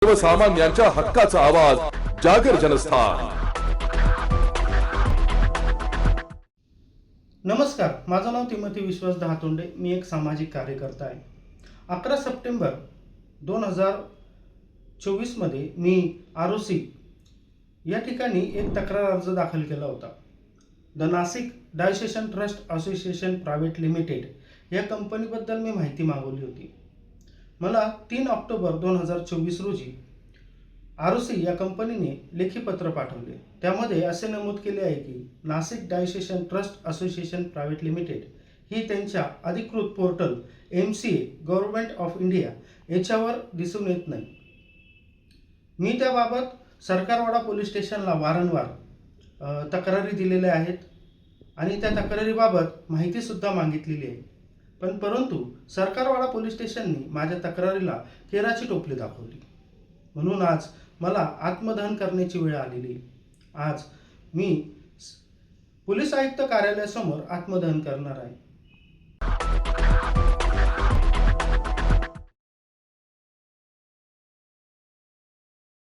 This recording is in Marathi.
सर्वसामान्यांच्या हक्काचा आवाज जागर जनस्थान। नमस्कार, माझं नाव तिमोथी विश्वास दहातोंडे। मी एक सामाजिक कार्यकर्ता आहे। 11 सप्टेंबर 2024 मध्ये मी ROC या ठिकाणी एक तक्रार अर्ज दाखल केला होता। The Nashik diocesan trust association private limited या कंपनीबद्दल मी माहिती मागवली होती। मला 3 ऑक्टोबर 2024 रोजी ROC या कंपनीने लेखी पत्र पाठवले। त्यामध्ये असे नमूद केले आहे की Nashik diocesan trust association private limited ही त्यांच्या अधिकृत portal MCA government of India याच्यावर दिसून येत नाही। मी त्याबाबत सरकारवाडा पोलीस स्टेशनला वारंवार तक्रारी दिलेल्या आहेत आणि त्या तक्रारीबाबत माहितीसुद्धा मागितलेली आहे, परंतु सरकारवाडा पोलीस स्टेशनने माझ्या तक्रारीला केराची टोपली दाखवली। म्हणून आज मला आत्मदहन करण्याची वेळ आलेली आहे। आज मी पोलीस आयुक्त कार्यालयासमोर आत्मदहन करणार आहे।